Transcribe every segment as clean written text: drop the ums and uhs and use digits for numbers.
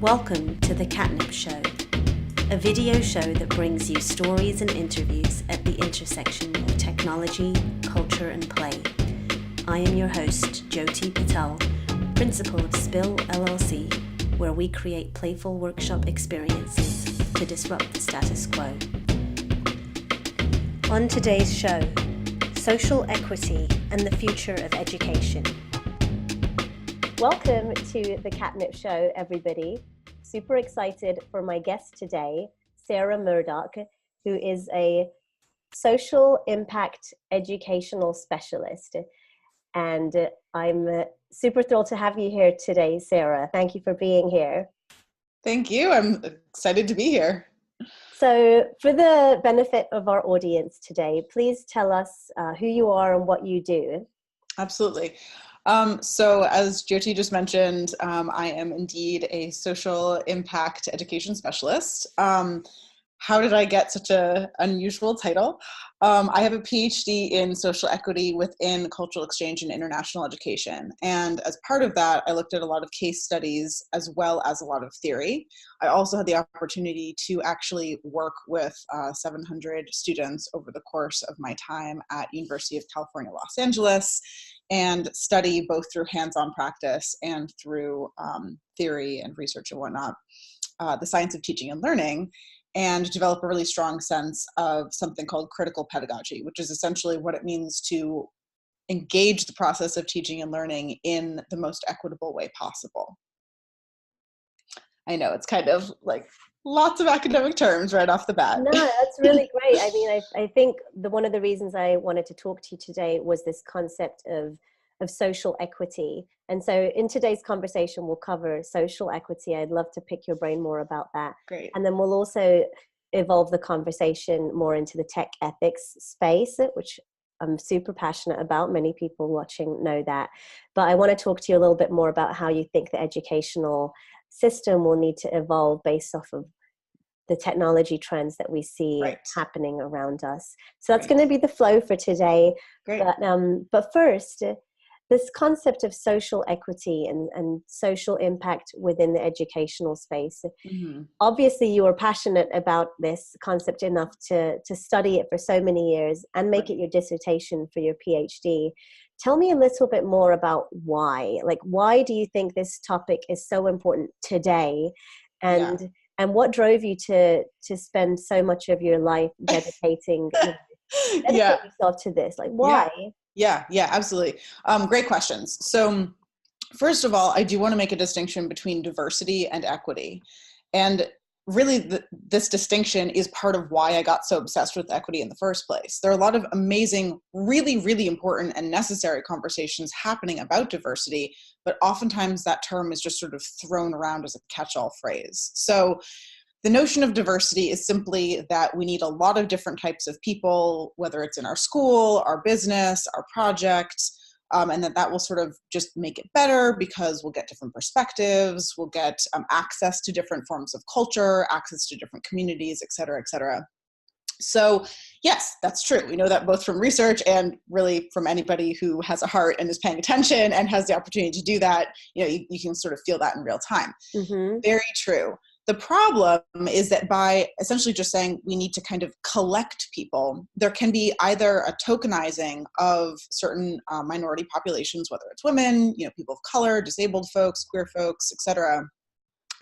Welcome to the CTNIP Show, a video show that brings you stories and interviews at the intersection of technology, culture, and play. I am your host, Jyoti Patel, principal of Spill LLC, where we create playful workshop experiences to disrupt the status quo. On today's show, social equity and the future of education. Welcome to the CTNIP Show, everybody. Super excited for my guest today, Sara Murdock, who is a social impact educational specialist. And I'm super thrilled to have you here today, Sara. Thank you for being here. Thank you. I'm excited to be here. So for the benefit of our audience today, please tell us who you are and what you do. Absolutely. So as Jyoti just mentioned, I am indeed a social impact education specialist. How did I get such an unusual title? I have a PhD in social equity within cultural exchange and international education. And as part of that, I looked at a lot of case studies as well as a lot of theory. I also had the opportunity to actually work with 700 students over the course of my time at University of California, Los Angeles, and study both through hands-on practice and through theory and research and whatnot, the science of teaching and learning, and develop a really strong sense of something called critical pedagogy, which is essentially what it means to engage the process of teaching and learning in the most equitable way possible. I know it's kind of like lots of academic terms right off the bat. No, that's really great. I mean, I think one of the reasons I wanted to talk to you today was this concept of social equity. And so in today's conversation, we'll cover social equity. I'd love to pick your brain more about that. Great. And then we'll also evolve the conversation more into the tech ethics space, which I'm super passionate about. Many people watching know that. But I want to talk to you a little bit more about how you think the educational system will need to evolve based off of the technology trends that we see happening around us. So that's going to be the flow for today. Great. But first, this concept of social equity and social impact within the educational space. Mm-hmm. Obviously, you are passionate about this concept enough to study it for so many years and make it your dissertation for your PhD. Tell me a little bit more about why. Like, why do you think this topic is so important today? And what drove you to spend so much of your life dedicating yourself to this? Like, why? Yeah, absolutely. Great questions. So first of all, I do want to make a distinction between diversity and equity. And really, this distinction is part of why I got so obsessed with equity in the first place. There are a lot of amazing, really, really important and necessary conversations happening about diversity, but oftentimes that term is just sort of thrown around as a catch-all phrase. So the notion of diversity is simply that we need a lot of different types of people, whether it's in our school, our business, our projects, and that will sort of just make it better because we'll get different perspectives, we'll get access to different forms of culture, access to different communities, et cetera, et cetera. So yes, that's true. We know that both from research and really from anybody who has a heart and is paying attention and has the opportunity to do that, you can sort of feel that in real time. Mm-hmm. Very true. The problem is that by essentially just saying we need to kind of collect people, there can be either a tokenizing of certain minority populations, whether it's women, people of color, disabled folks, queer folks, et cetera.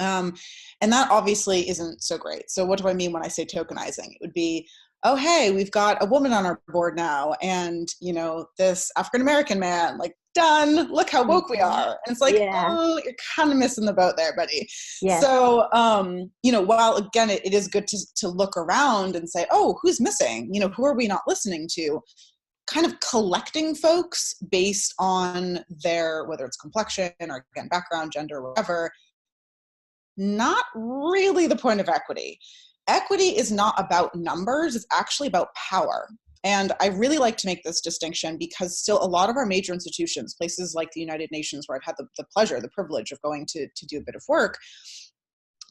And that obviously isn't so great. So what do I mean when I say tokenizing? It would be, oh, hey, we've got a woman on our board now. And, this African-American man, like, done, look how woke we are. And it's like, oh, you're kind of missing the boat there, buddy. Yeah. So, while again, it is good to look around and say, oh, who's missing? Who are we not listening to? Kind of collecting folks based on their, whether it's complexion or again, background, gender, whatever, not really the point of equity. Equity is not about numbers, it's actually about power. And I really like to make this distinction because still a lot of our major institutions, places like the United Nations, where I've had the pleasure, the privilege of going to do a bit of work,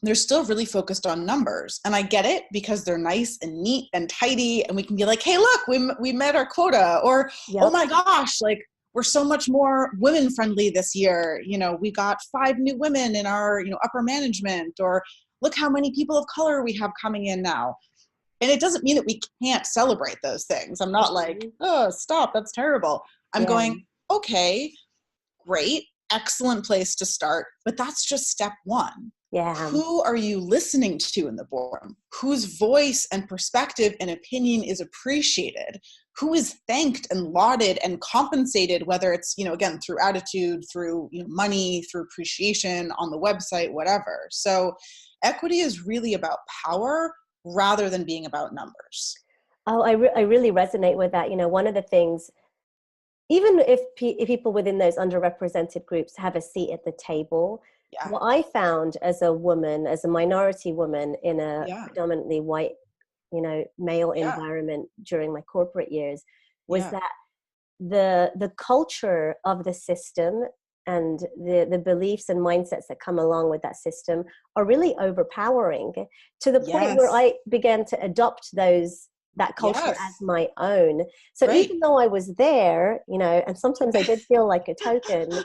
they're still really focused on numbers. And I get it because they're nice and neat and tidy. And we can be like, hey, look, we met our quota. Or, oh my gosh, like we're so much more women friendly this year. You know, we got 5 new women in our, you know, upper management, or look how many people of color we have coming in now. And it doesn't mean that we can't celebrate those things. I'm not like, oh, stop, that's terrible. I'm going, okay, great, excellent place to start, but that's just step one. Yeah. Who are you listening to in the boardroom? Whose voice and perspective and opinion is appreciated? Who is thanked and lauded and compensated, whether it's, you know, again, through attitude, through, you know, money, through appreciation on the website, whatever. So equity is really about power rather than being about numbers. Oh, I really resonate with that. You know, one of the things, even if people within those underrepresented groups have a seat at the table, what I found as a woman, as a minority woman in a predominantly white, you know, male environment during my corporate years, was that the culture of the system and the beliefs and mindsets that come along with that system are really overpowering, to the point where I began to adopt that culture as my own. So even though I was there, you know, and sometimes I did feel like a token,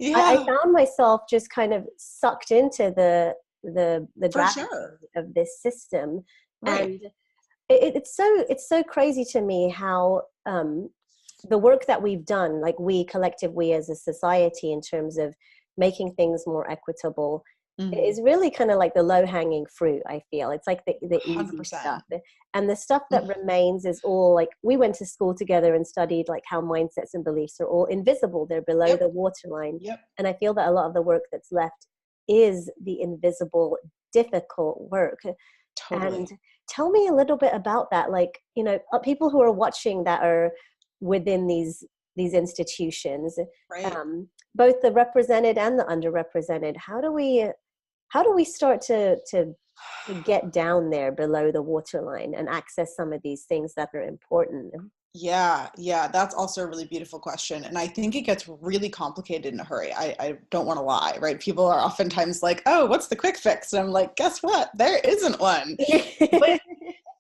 I found myself just kind of sucked into the gravity of this system. And it's so crazy to me how the work that we've done, like we as a society, in terms of making things more equitable, is really kind of like the low-hanging fruit. I feel it's like the easy 100%. stuff, and the stuff that remains is all like, we went to school together and studied like how mindsets and beliefs are all invisible, they're below the waterline. And I feel that a lot of the work that's left is the invisible, difficult work. And tell me a little bit about that, like, you know, people who are watching that are within these institutions, both the represented and the underrepresented. How do we start to get down there below the waterline and access some of these things that are important? Yeah, that's also a really beautiful question. And I think it gets really complicated in a hurry. I don't want to lie, right? People are oftentimes like, oh, what's the quick fix? And I'm like, guess what? There isn't one. But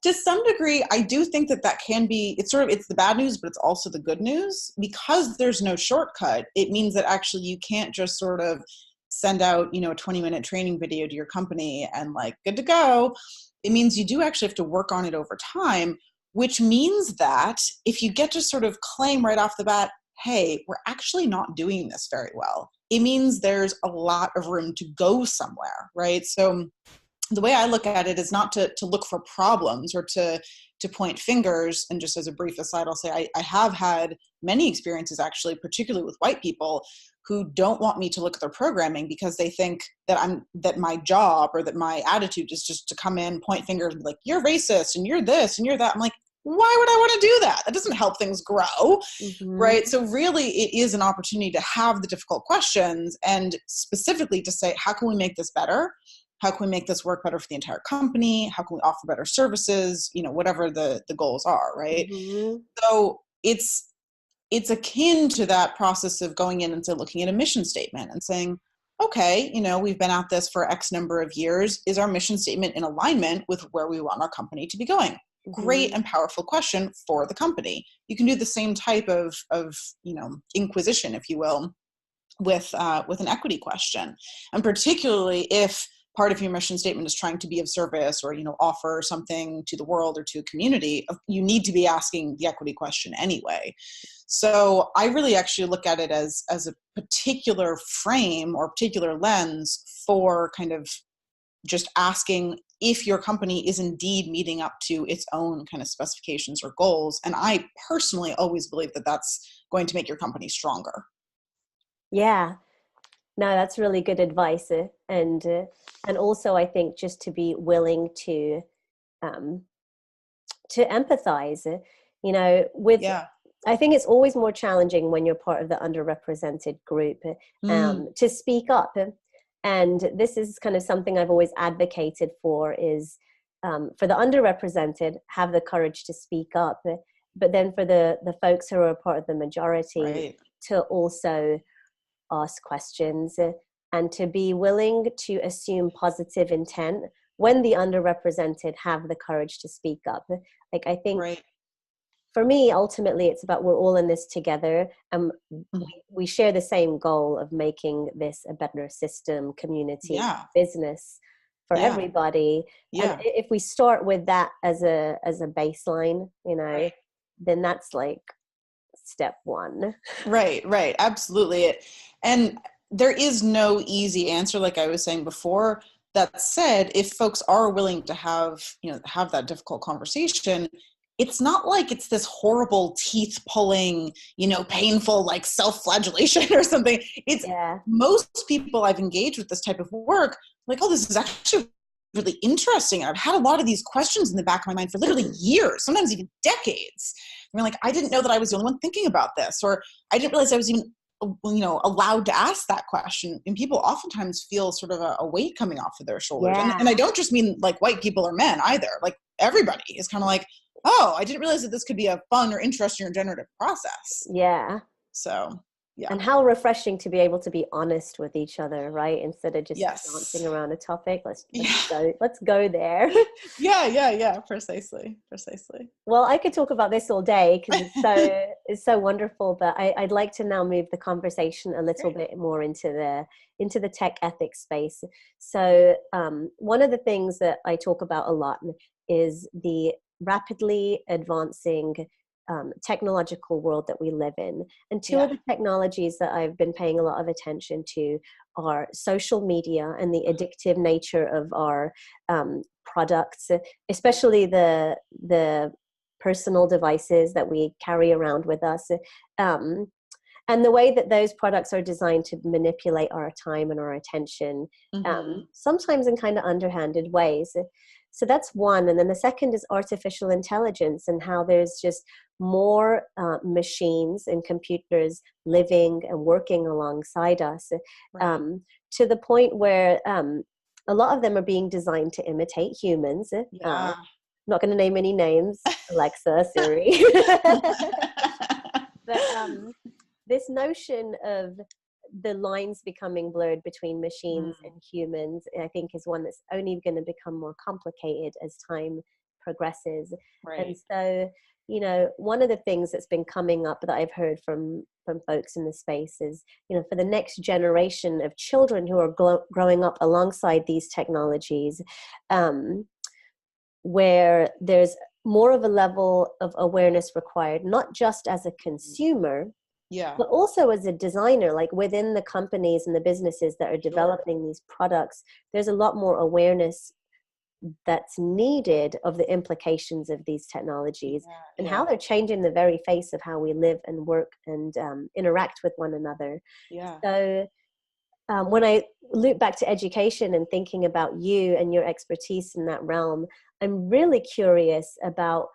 to some degree, I do think that can be, it's the bad news, but it's also the good news. Because there's no shortcut, it means that actually you can't just sort of send out, you know, a 20-minute training video to your company and like, good to go. It means you do actually have to work on it over time, which means that if you get to sort of claim right off the bat, hey, we're actually not doing this very well, it means there's a lot of room to go somewhere, right? So the way I look at it is not to look for problems or to point fingers. And just as a brief aside, I'll say I have had many experiences, actually, particularly with white people, who don't want me to look at their programming because they think that my job or that my attitude is just to come in, point fingers, and be like, you're racist and you're this and you're that. I'm like, why would I want to do that? That doesn't help things grow, right? So really, it is an opportunity to have the difficult questions and specifically to say, how can we make this better? How can we make this work better for the entire company? How can we offer better services? You know, whatever the goals are, right? So it's akin to that process of going in and looking at a mission statement and saying, okay, you know, we've been at this for X number of years. Is our mission statement in alignment with where we want our company to be going? Great and powerful question for the company. You can do the same type of you know, inquisition, if you will, with an equity question, and particularly if part of your mission statement is trying to be of service or, you know, offer something to the world or to a community, you need to be asking the equity question anyway. So I really actually look at it as a particular frame or particular lens for kind of just asking if your company is indeed meeting up to its own kind of specifications or goals. And I personally always believe that that's going to make your company stronger. Yeah. No, that's really good advice. And also I think just to be willing to empathize, you know, with, I think it's always more challenging when you're part of the underrepresented group to speak up. And this is kind of something I've always advocated for, is for the underrepresented, have the courage to speak up. But then for the folks who are a part of the majority, to also ask questions and to be willing to assume positive intent when the underrepresented have the courage to speak up. Like, I think for me, ultimately, it's about we're all in this together, and we share the same goal of making this a better system, community, business for everybody. And if we start with that as a baseline, you know, then that's like step one. Right. Absolutely. And there is no easy answer, like I was saying before. That said, if folks are willing to have that difficult conversation, it's not like it's this horrible teeth pulling, painful, like self-flagellation or something. It's most people I've engaged with this type of work, like, oh, this is actually really interesting. And I've had a lot of these questions in the back of my mind for literally years, sometimes even decades. I mean, like, I didn't know that I was the only one thinking about this, or I didn't realize I was even allowed to ask that question. And people oftentimes feel sort of a weight coming off of their shoulders. And I don't just mean like white people or men either. Like, everybody is kind of like, oh, I didn't realize that this could be a fun or interesting or generative process. Yeah. So, yeah. And how refreshing to be able to be honest with each other, right? Instead of just dancing around a topic. Let's go there. Yeah. Precisely. Well, I could talk about this all day because it's so wonderful, but I'd like to now move the conversation a little bit more into the tech ethics space. So one of the things that I talk about a lot is the rapidly advancing technological world that we live in. And two of the technologies that I've been paying a lot of attention to are social media and the addictive nature of our products, especially the personal devices that we carry around with us. And the way that those products are designed to manipulate our time and our attention, sometimes in kind of underhanded ways. So that's one. And then the second is artificial intelligence, and how there's just more machines and computers living and working alongside us, to the point where a lot of them are being designed to imitate humans. Not going to name any names, Alexa, Siri. But this notion of the lines becoming blurred between machines and humans, I think, is one that's only going to become more complicated as time progresses. And so, one of the things that's been coming up that I've heard from folks in the space is, for the next generation of children who are growing up alongside these technologies, where there's more of a level of awareness required, not just as a consumer, but also as a designer, like within the companies and the businesses that are developing these products. There's a lot more awareness that's needed of the implications of these technologies and how they're changing the very face of how we live and work and interact with one another. So when I loop back to education and thinking about you and your expertise in that realm, I'm really curious about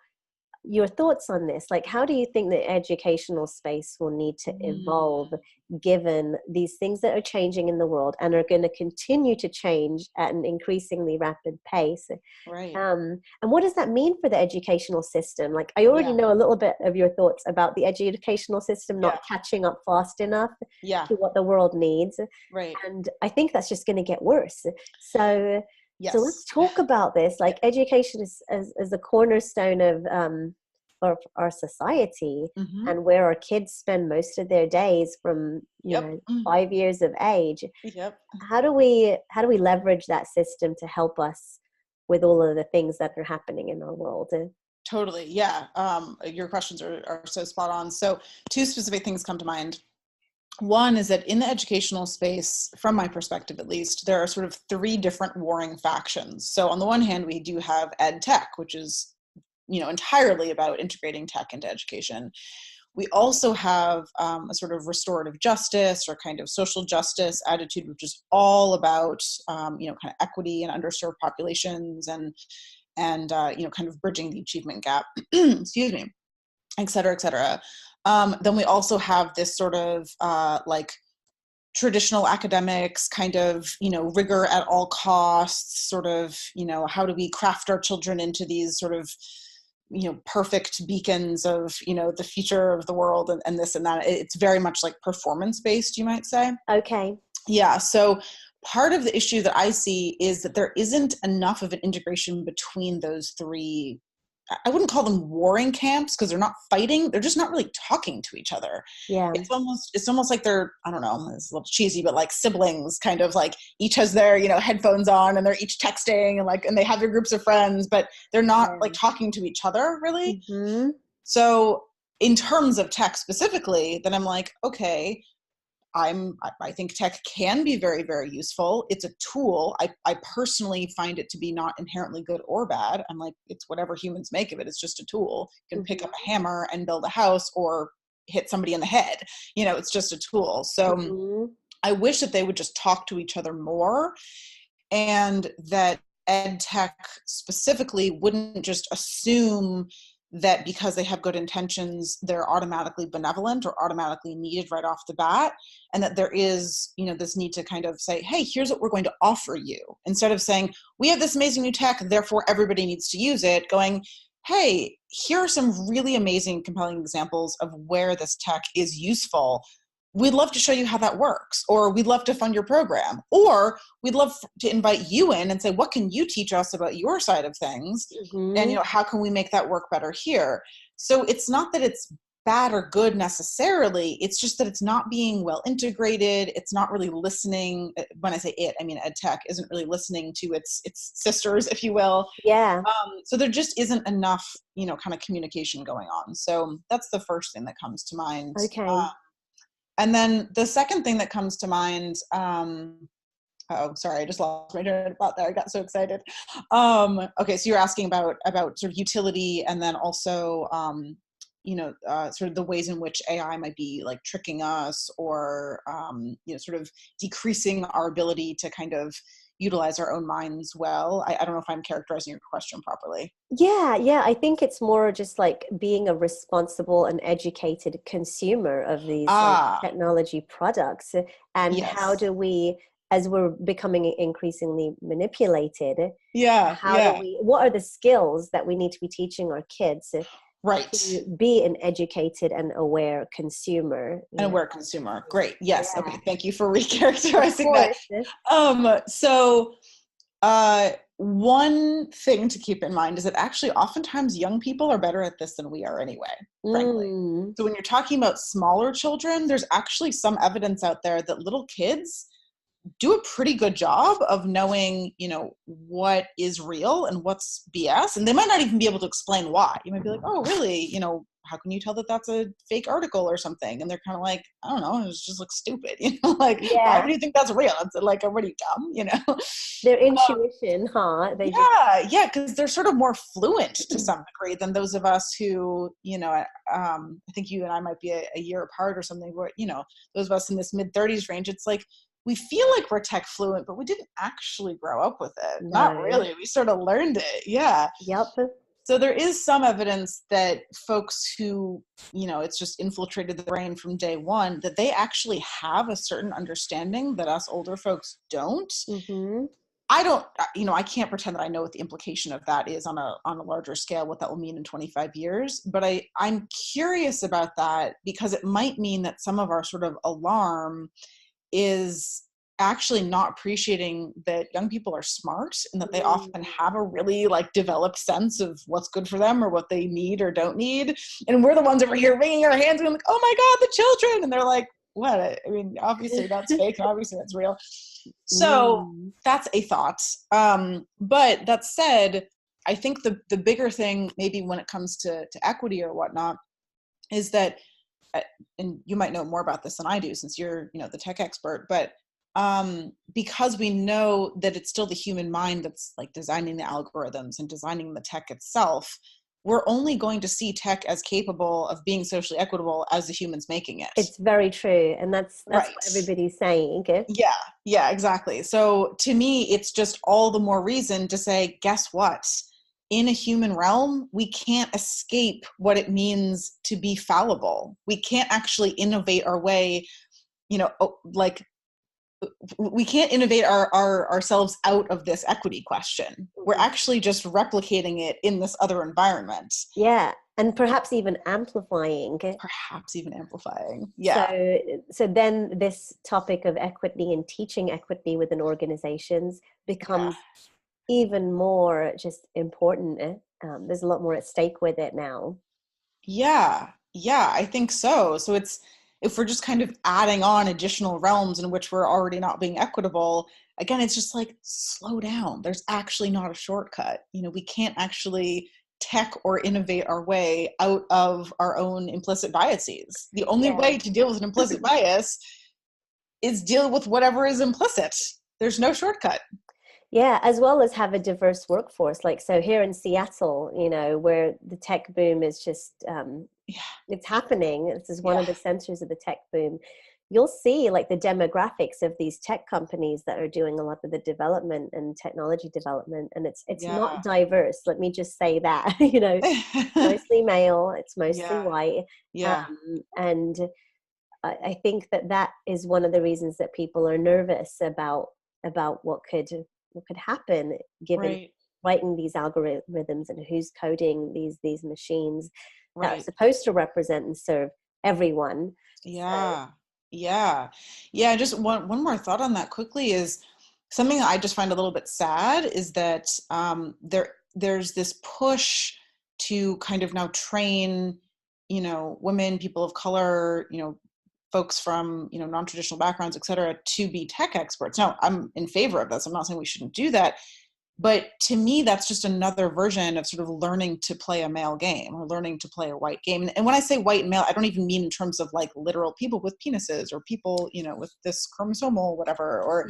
your thoughts on this. Like, how do you think the educational space will need to evolve given these things that are changing in the world and are going to continue to change at an increasingly rapid pace? And what does that mean for the educational system? Like, I already know a little bit of your thoughts about the educational system not catching up fast enough to what the world needs. And I think that's just going to get worse. So let's talk about this. Like, education is as a cornerstone of our society, and where our kids spend most of their days from 5 years of age. How do we leverage that system to help us with all of the things that are happening in our world? Totally. Your questions are so spot on. So two specific things come to mind. One is that in the educational space, from my perspective at least, there are sort of three different warring factions. So on the one hand, we do have ed tech, which is, entirely about integrating tech into education. We also have a sort of restorative justice or kind of social justice attitude, which is all about, kind of equity and underserved populations and kind of bridging the achievement gap, excuse me, et cetera, et cetera. Then we also have this sort of like traditional academics kind of, rigor at all costs, sort of, how do we craft our children into these sort of, perfect beacons of, the future of the world and this and that. It's very much like performance-based, you might say. Okay. Yeah. So part of the issue that I see is that there isn't enough of an integration between those three I wouldn't call them warring camps because they're not fighting. They're just not really talking to each other. Yeah. It's almost like they're, I don't know, it's a little cheesy, but like siblings, kind of like each has their, headphones on and they're each texting and they have their groups of friends, but they're not like talking to each other really. Mm-hmm. So in terms of tech specifically, then I'm like, okay, I think tech can be very, very useful. It's a tool. I personally find it to be not inherently good or bad. I'm like, it's whatever humans make of it. It's just a tool. You can pick up a hammer and build a house or hit somebody in the head. It's just a tool. So I wish that they would just talk to each other more, and that ed tech specifically wouldn't just assume that because they have good intentions, they're automatically benevolent or automatically needed right off the bat. And that there is, this need to kind of say, hey, here's what we're going to offer you. Instead of saying, we have this amazing new tech, therefore everybody needs to use it, going, hey, here are some really amazing, compelling examples of where this tech is useful. We'd love to show you how that works, or we'd love to fund your program, or we'd love to invite you in and say, what can you teach us about your side of things? And, how can we make that work better here? So it's not that it's bad or good necessarily. It's just that it's not being well integrated. It's not really listening. When I say it, I mean ed tech isn't really listening to its sisters, if you will. Yeah. So there just isn't enough, kind of communication going on. So that's the first thing that comes to mind. Okay. And then the second thing that comes to mind, oh, sorry, I just lost my train of thought there. I got so excited. Okay, so you're asking about sort of utility, and then also, sort of the ways in which AI might be like tricking us, or sort of decreasing our ability to kind of utilize our own minds well. I don't know if I'm characterizing your question properly. Yeah. I think it's more just like being a responsible and educated consumer of these technology products. And how do we, as we're becoming increasingly manipulated, what are the skills that we need to be teaching our kids to be an educated and aware consumer? An aware consumer. Great. Yes. Okay. Thank you for recharacterizing that. So one thing to keep in mind is that actually oftentimes young people are better at this than we are anyway, frankly. So when you're talking about smaller children, there's actually some evidence out there that little kids do a pretty good job of knowing, what is real and what's BS. And they might not even be able to explain why. You might be like, oh, really? How can you tell that that's a fake article or something? And they're kind of like, I don't know, it just looks stupid. Why would you think that's real? It's like, are you dumb? Their intuition, huh? Because they're sort of more fluent to some degree than those of us who, I think you and I might be a year apart or something, where, those of us in this mid-30s range, it's like, we feel like we're tech fluent, but we didn't actually grow up with it. No. Not really. We sort of learned it. Yeah. Yep. So there is some evidence that folks who, it's just infiltrated the brain from day one, that they actually have a certain understanding that us older folks don't. I don't, I can't pretend that I know what the implication of that is on a larger scale, what that will mean in 25 years. But I'm curious about that, because it might mean that some of our sort of alarm is actually not appreciating that young people are smart, and that they often have a really like developed sense of what's good for them or what they need or don't need. And we're the ones over here wringing our hands and like, oh my God, the children. And they're like, what? I mean, obviously that's fake. Obviously that's real. So that's a thought. But that said, I think the bigger thing, maybe when it comes to equity or whatnot, is that, and you might know more about this than I do since you're, the tech expert, but because we know that it's still the human mind that's like designing the algorithms and designing the tech itself, we're only going to see tech as capable of being socially equitable as the humans making it. It's very true. And that's what everybody's saying. Yeah, exactly. So to me, it's just all the more reason to say, guess what? In a human realm, we can't escape what it means to be fallible. We can't actually innovate our way, we can't innovate ourselves out of this equity question. We're actually just replicating it in this other environment. Yeah. And perhaps even amplifying. Yeah. So then this topic of equity and teaching equity within organizations becomes even more just important. there's a lot more at stake with it now. Yeah, I think so. So if we're just kind of adding on additional realms in which we're already not being equitable, again, it's just like, slow down. There's actually not a shortcut. We can't actually tech or innovate our way out of our own implicit biases. The only way to deal with an implicit bias is deal with whatever is implicit. There's no shortcut. Yeah, as well as have a diverse workforce. Like, so here in Seattle, where the tech boom is just, it's happening. This is one of the centers of the tech boom. You'll see like the demographics of these tech companies that are doing a lot of the development and technology development. And it's not diverse. Let me just say that, mostly male, it's mostly white. And I think that is one of the reasons that people are nervous about what could happen given writing these algorithms and who's coding these machines that are supposed to represent and serve everyone. Just one more thought on that quickly is something that I just find a little bit sad is that there's this push to kind of now train women, people of color, folks from non-traditional backgrounds, et cetera, to be tech experts. Now, I'm in favor of this. I'm not saying we shouldn't do that, but to me, that's just another version of sort of learning to play a male game or learning to play a white game. And when I say white and male, I don't even mean in terms of like literal people with penises or people with this chromosomal whatever, or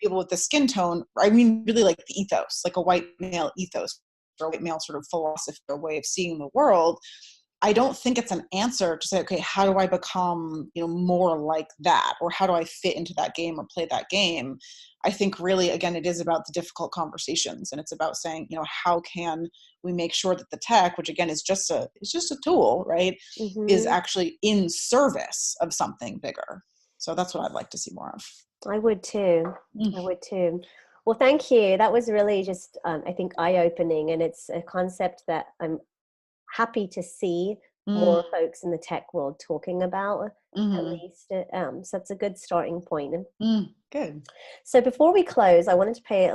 people with the skin tone. I mean really like the ethos, like a white male ethos or a white male sort of philosophy or way of seeing the world. I don't think it's an answer to say, okay, how do I become, more like that? Or how do I fit into that game or play that game? I think really, again, it is about the difficult conversations, and it's about saying, how can we make sure that the tech, which again is just a tool, right, is actually in service of something bigger. So that's what I'd like to see more of. I would too. Well, thank you. That was really just, I think, eye-opening, and it's a concept that I'm happy to see more folks in the tech world talking about, at least. So that's a good starting point. Good. So before we close, I wanted to play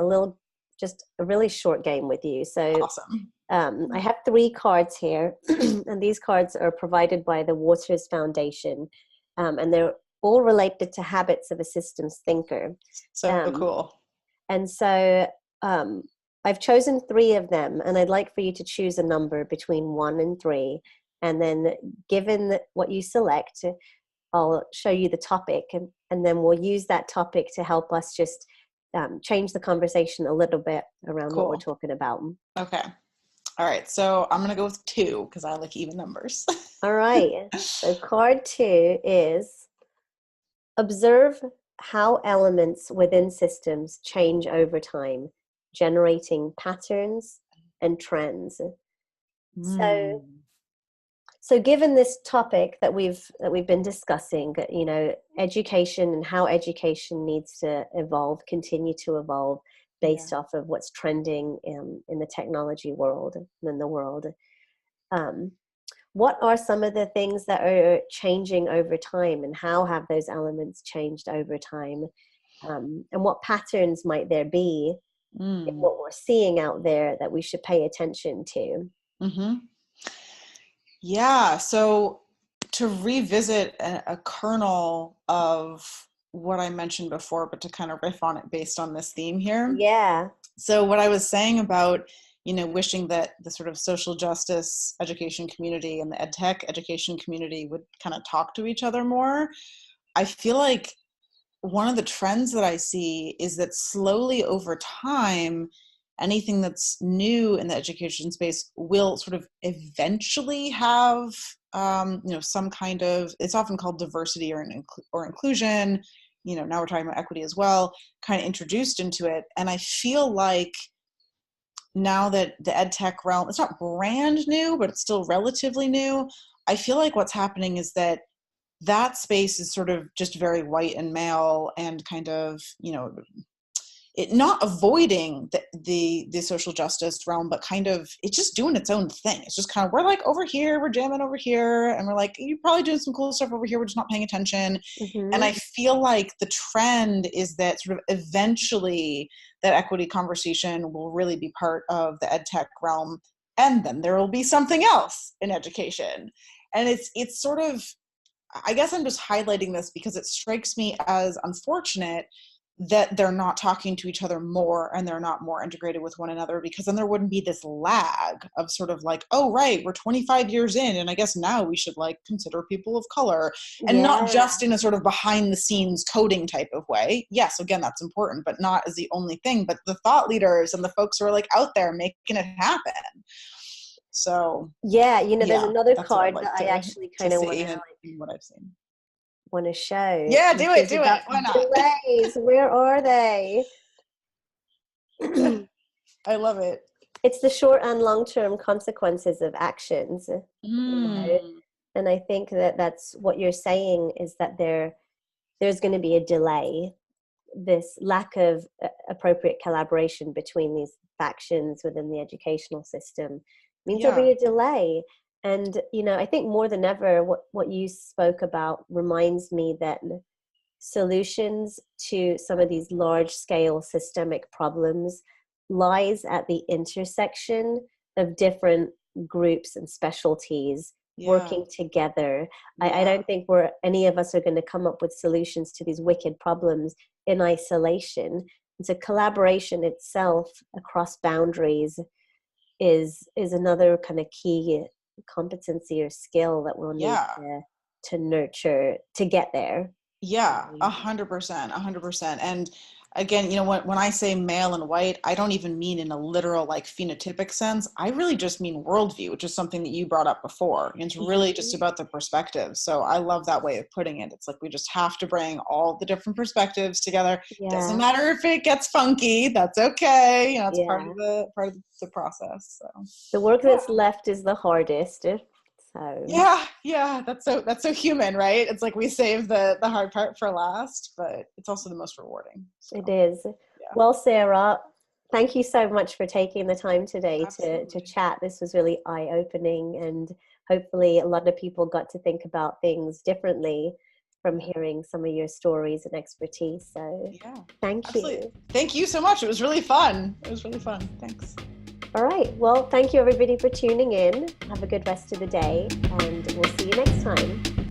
just a really short game with you. So awesome. I have 3 cards here, and these cards are provided by the Waters Foundation, and they're all related to habits of a systems thinker. So cool. And so I've chosen 3 of them, and I'd like for you to choose a number between 1 and 3. And then given what you select, I'll show you the topic, and then we'll use that topic to help us just change the conversation a little bit around what we're talking about. Okay. All right. So I'm going to go with 2 because I like even numbers. All right. So card 2 is observe how elements within systems change over time, generating patterns and trends. So given this topic that we've been discussing, education and how education needs to evolve, continue to evolve based off of what's trending in the technology world and in the world. What are some of the things that are changing over time, and how have those elements changed over time? And what patterns might there be in what we're seeing out there that we should pay attention to? Yeah. So to revisit a kernel of what I mentioned before, but to kind of riff on it based on this theme here. Yeah. So what I was saying about, wishing that the sort of social justice education community and the ed tech education community would kind of talk to each other more. I feel like one of the trends that I see is that slowly over time, anything that's new in the education space will sort of eventually have, some kind of, it's often called diversity or inclusion. Now we're talking about equity as well, kind of introduced into it. And I feel like now that the ed tech realm, it's not brand new, but it's still relatively new. I feel like what's happening is that space is sort of just very white and male and kind of, it not avoiding the social justice realm, but kind of it's just doing its own thing. It's just kind of, we're like over here, we're jamming over here, and we're like, you're probably doing some cool stuff over here, we're just not paying attention. And I feel like the trend is that sort of eventually that equity conversation will really be part of the ed tech realm and then there will be something else in education. And it's sort of, I guess I'm just highlighting this because it strikes me as unfortunate that they're not talking to each other more and they're not more integrated with one another, because then there wouldn't be this lag of sort of like, oh, right, we're 25 years in, and I guess now we should like consider people of color, and not just in a sort of behind the scenes coding type of way. Yes, again, that's important, but not as the only thing, but the thought leaders and the folks who are like out there making it happen. So there's another card that I actually kind of what I've seen. Want to show. Yeah, do it. Why not? Delays. Where are they? I love it. It's the short and long-term consequences of actions. Right? And I think that that's what you're saying, is that there's going to be a delay. This lack of appropriate collaboration between these factions within the educational system means there'll be a delay. And, I think more than ever, what you spoke about reminds me that solutions to some of these large-scale systemic problems lies at the intersection of different groups and specialties working together. I don't think any of us are going to come up with solutions to these wicked problems in isolation. And so collaboration itself across boundaries is another kind of key competency or skill that we'll need to nurture to get there. 100%. And again, when I say male and white, I don't even mean in a literal like phenotypic sense. I really just mean worldview, which is something that you brought up before. It's really just about the perspective. So I love that way of putting it. It's like we just have to bring all the different perspectives together. Doesn't matter if it gets funky, that's okay. It's part of the process. So the work that's left is the hardest. So that's so human, right? It's like we save the hard part for last, but it's also the most rewarding. So, it is. Well, Sara, thank you so much for taking the time today to chat. This was really eye-opening, and hopefully a lot of people got to think about things differently from hearing some of your stories and expertise. So thank you. Thank you so much. It was really fun. Thanks. All right. Well, thank you everybody for tuning in. Have a good rest of the day, and we'll see you next time.